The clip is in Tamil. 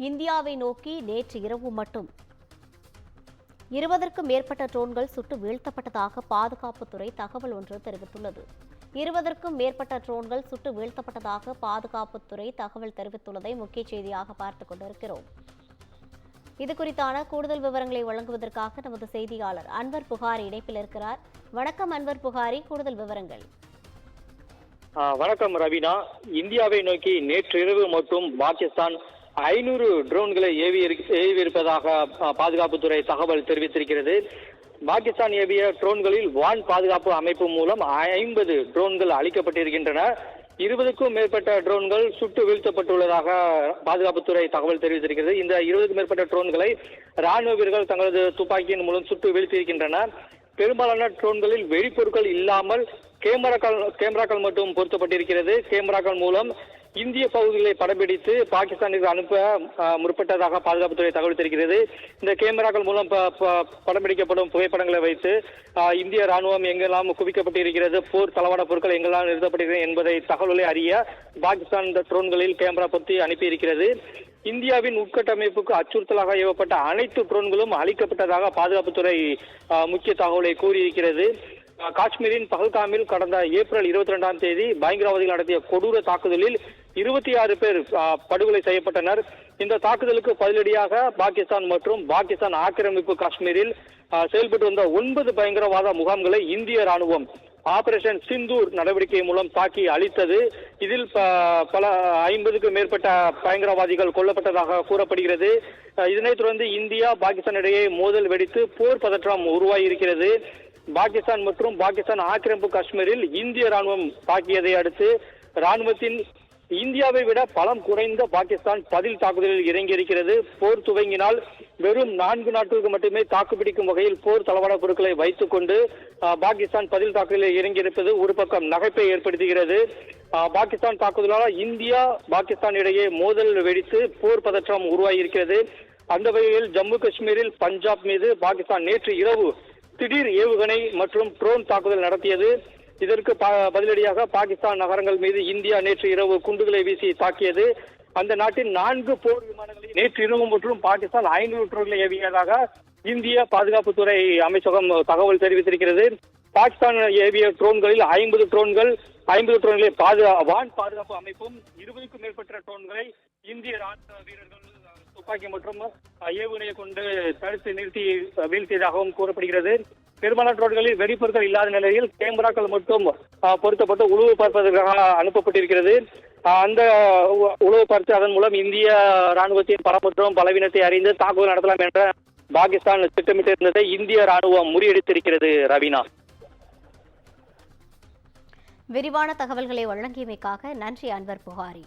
இந்தியாவை நோக்கி நேற்று இரவு மட்டும் 20க்கும் மேற்பட்ட ட்ரோன்கள் சுட்டு வீழ்த்தப்பட்டதாக பாதுகாப்புத்துறை தகவல் ஒன்று தெரிவித்துள்ளது. 20க்கும் மேற்பட்ட ட்ரோன்கள் சுட்டு வீழ்த்தப்பட்டதாக பாதுகாப்புத்துறை தகவல் தெரிவித்துள்ளதை முக்கிய செய்தியாக பார்த்துக் கொண்டிருக்கிறோம். இதுகுறித்தான கூடுதல் விவரங்களை வழங்குவதற்காக நமது செய்தியாளர் அன்வர் புகாரி இணைப்பில் இருக்கிறார். வணக்கம் அன்வர் புகாரி, கூடுதல் விவரங்கள். வணக்கம் ரவீனா. இந்தியாவை நோக்கி நேற்றிரவு மட்டும் பாகிஸ்தான் 500 ட்ரோன்களை ஏவியிருப்பதாக பாதுகாப்புத்துறை தகவல் தெரிவித்திருக்கிறது. பாகிஸ்தான் ஏவிய ட்ரோன்களில் வான் பாதுகாப்பு அமைப்பு மூலம் 50 ட்ரோன்கள் அளிக்கப்பட்டிருக்கின்றன. 20க்கும் மேற்பட்ட ட்ரோன்கள் சுட்டு வீழ்த்தப்பட்டுள்ளதாக பாதுகாப்புத்துறை தகவல் தெரிவித்திருக்கிறது. இந்த 20க்கும் மேற்பட்ட ட்ரோன்களை ராணுவ வீரர்கள் தங்களது துப்பாக்கியின் மூலம் சுட்டு வீழ்த்தியிருக்கின்றன. பெரும்பாலான ட்ரோன்களில் வெடிப்பொருட்கள் இல்லாமல் கேமராக்கள் மட்டும் பொருத்தப்பட்டிருக்கிறது. கேமராக்கள் மூலம் இந்திய பகுதிகளை படம்பிடித்து பாகிஸ்தானுக்கு அனுப்ப முற்பட்டதாக பாதுகாப்புத்துறை தகவல் தெரிகிறது. இந்த கேமராக்கள் மூலம் படம்பிடிக்கப்படும் புகைப்படங்களை வைத்து இந்திய ராணுவம் எங்கெல்லாம் குவிக்கப்பட்டிருக்கிறது, போர் தளவாட பொருட்கள் எங்கெல்லாம் நிறுத்தப்பட்டிருக்கிறது என்பதை தகவல்களை அறிய பாகிஸ்தான் ட்ரோன்களில் கேமரா பொருத்தி அனுப்பியிருக்கிறது. இந்தியாவின் உட்கட்டமைப்புக்கு அச்சுறுத்தலாக ஏவப்பட்ட அனைத்து ட்ரோன்களும் அளிக்கப்பட்டதாக பாதுகாப்புத்துறை முக்கிய தகவலை கூறியிருக்கிறது. காஷ்மீரின் பஹல்காமில் கடந்த ஏப்ரல் 22ஆம் தேதி பயங்கரவாதிகள் நடத்திய கொடூர தாக்குதலில் 26 பேர் படுகொலை செய்யப்பட்டனர். இந்த தாக்குதலுக்கு பதிலடியாக பாகிஸ்தான் மற்றும் பாகிஸ்தான் ஆக்கிரமிப்பு காஷ்மீரில் செயல்பட்டு வந்த 9 பயங்கரவாத முகாம்களை இந்திய ராணுவம் ஆபரேஷன் சிந்தூர் நடவடிக்கை மூலம் தாக்கி அழித்தது. இதில் பல 50க்கும் மேற்பட்ட பயங்கரவாதிகள் கொல்லப்பட்டதாக கூறப்படுகிறது. இதனைத் தொடர்ந்து இந்தியா பாகிஸ்தான் இடையே மோதல் வெடித்து போர் பதற்றம் உருவாகியிருக்கிறது. பாகிஸ்தான் மற்றும் பாகிஸ்தான் ஆக்கிரமிப்பு காஷ்மீரில் இந்திய ராணுவம் தாக்கியதை அடுத்து ராணுவத்தின் இந்தியாவை விட பலம் குறைந்த பாகிஸ்தான் பதில் தாக்குதலில் இறங்கியிருக்கிறது. போர் துவங்கினால் வெறும் 4 நாட்களுக்கு மட்டுமே தாக்குப்பிடிக்கும் வகையில் போர் தளவாட பொருட்களை வைத்துக் கொண்டு பாகிஸ்தான் பதில் தாக்குதலில் இறங்கியிருப்பது ஒரு பக்கம் நகைப்பை ஏற்படுத்துகிறது. பாகிஸ்தான் தாக்குதலால் இந்தியா பாகிஸ்தான் இடையே மோதல் வெடித்து போர் பதற்றம் உருவாகியிருக்கிறது. அந்த வகையில் ஜம்மு காஷ்மீரில் பஞ்சாப் மீது பாகிஸ்தான் நேற்று இரவு திடீர் ஏவுகணை மற்றும் ட்ரோன் தாக்குதல் நடத்தியது. இதற்கு பதிலடியாக பாகிஸ்தான் நகரங்கள் மீது இந்தியா நேற்று இரவு குண்டுகளை வீசி தாக்கியது. அந்த நாட்டின் 4 போர் விமானங்களை நேற்று இரவு மற்றும் பாகிஸ்தான் 500 ட்ரோன்களை ஏவியதாக இந்திய பாதுகாப்புத்துறை அமைச்சகம் தகவல் தெரிவித்திருக்கிறது. பாகிஸ்தான் ஏவிய ட்ரோன்களில் 50 ட்ரோன்களை வான் பாதுகாப்பு அமைப்பும் 20க்கும் மேற்பட்ட ட்ரோன்களை இந்திய ராணுவ வீரர்கள் துப்பாக்கி மற்றும் ஏவுகணையை கொண்டு தடுத்து நிறுத்தி வீழ்த்தியதாகவும் கூறப்படுகிறது. பெரும்பாலான ட்ரோன்களில் வெடிப்பொருட்கள் இல்லாத நிலையில் கேமராக்கள் மட்டும் பொருத்தப்பட்டு உளவு பார்ப்பதற்காக அனுப்பப்பட்டிருக்கிறது. அந்த உளவு பார்த்து அதன் மூலம் இந்திய ராணுவத்தின் பலம் மற்றும் பலவீனத்தை அறிந்து தாக்குதல் நடத்தலாம் என்ற பாகிஸ்தான் திட்டமிட்டிருந்ததை இந்திய ராணுவம் முறியடித்திருக்கிறது. ரவீனா, விரிவான தகவல்களை வழங்கியமைக்காக நன்றி அன்வர் புகாரி.